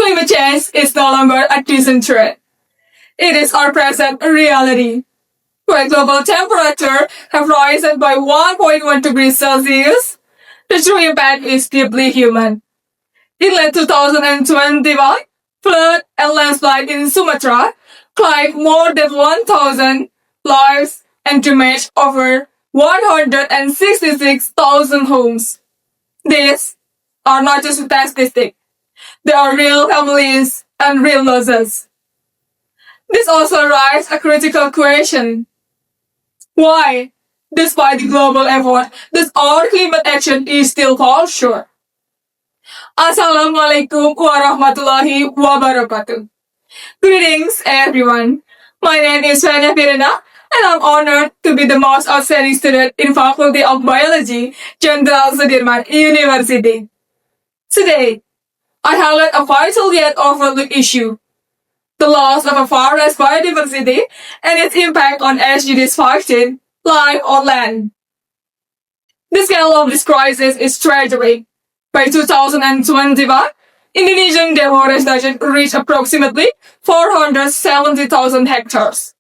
Climate change is no longer a distant threat. It is our present reality, where global temperature have risen by 1.1 degrees Celsius. The true impact is deeply human. In late 2021, flood and landslide in Sumatra claimed more than 1,000 lives and damaged over 166,000 homes. These are not just statistics. They are real families and real losses. This also raises a critical question. Why, despite the global effort, does our climate action is still fall short? Assalamualaikum warahmatullahi wabarakatuh. Greetings, everyone. My name is Venna Firena, and I'm honored to be the most outstanding student in Faculty of Biologi, Jenderal Sudirman University. Today, I highlight a vital yet overlooked issue: the loss of a forest biodiversity and its impact on SDGs 15, life on land. The scale of this crisis is staggering. By 2021, Indonesian deforestation reached approximately 470,000 hectares.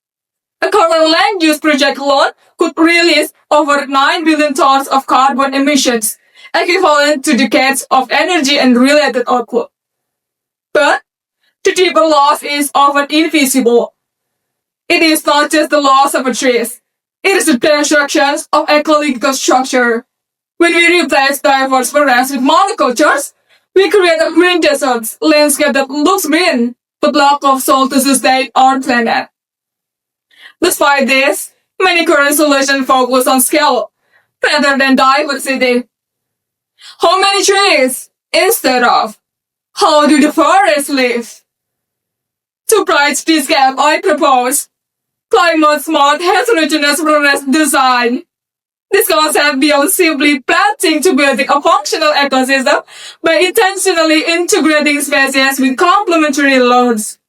A current land use project alone could release over 9 billion tons of carbon emissions, equivalent to decades of energy and related output. But the deeper loss is often invisible. It is not just the loss of a trees. It is the destruction of ecological structure. When we replace diverse forests with monocultures, we create a green desert landscape that looks green, but lack of soil to sustain our planet. Despite this, many current solutions focus on scale rather than diversity. How many trees instead of how do the forests live? To bridge this gap, I propose climate-smart heterogeneous forest design. This concept beyond simply planting to building a functional ecosystem by intentionally integrating species with complementary loads.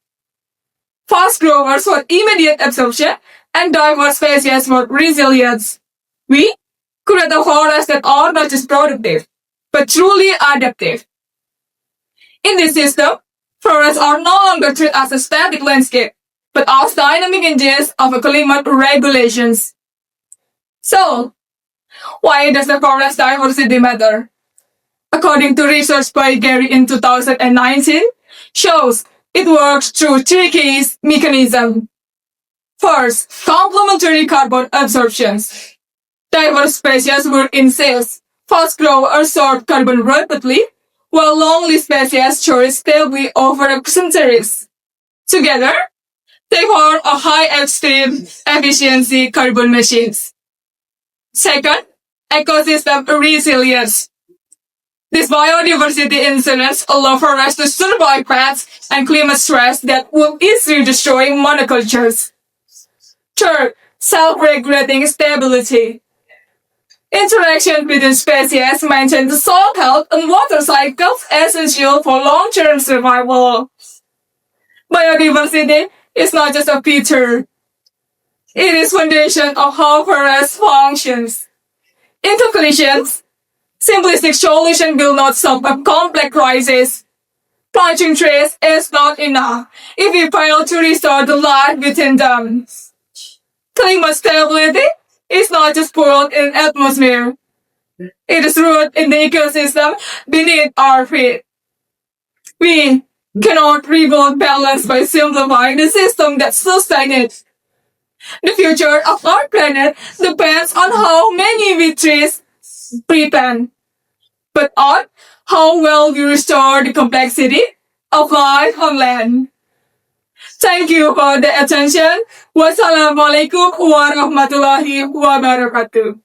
Fast growers for immediate absorption and diverse species for resilience. We create a forest that are not just productive, but truly adaptive. In this system, forests are no longer treated as a static landscape, but as dynamic engines of climate regulations. So, why does the forest diversity matter? According to research by Gary in 2019, shows it works through three key mechanisms. First, complementary carbon absorptions. Diverse species work in cells. Fast growers absorb carbon rapidly, while long-lived species store stably over centuries. Together, they form a high-extreme efficiency carbon machines. Second, ecosystem resilience. This biodiversity incidents allow forests to survive pests and climate stress that would easily destroy monocultures. Third, self-regulating stability. Interaction between species maintain the soil health and water cycles essential for long-term survival. Biodiversity is not just a feature. It is foundation of how forests functions. In conclusion, simplistic solution will not solve a complex crisis. Planting trees is not enough if we fail to restore the life within them. Climate stability is not just poured in atmosphere. It is rooted in the ecosystem beneath our feet. We cannot rebuild balance by simplifying the system that sustains it. The future of our planet depends on how many victories we plant, but on how well we restore the complexity of life on land. Thank you for the attention. Wassalamualaikum warahmatullahi wabarakatuh.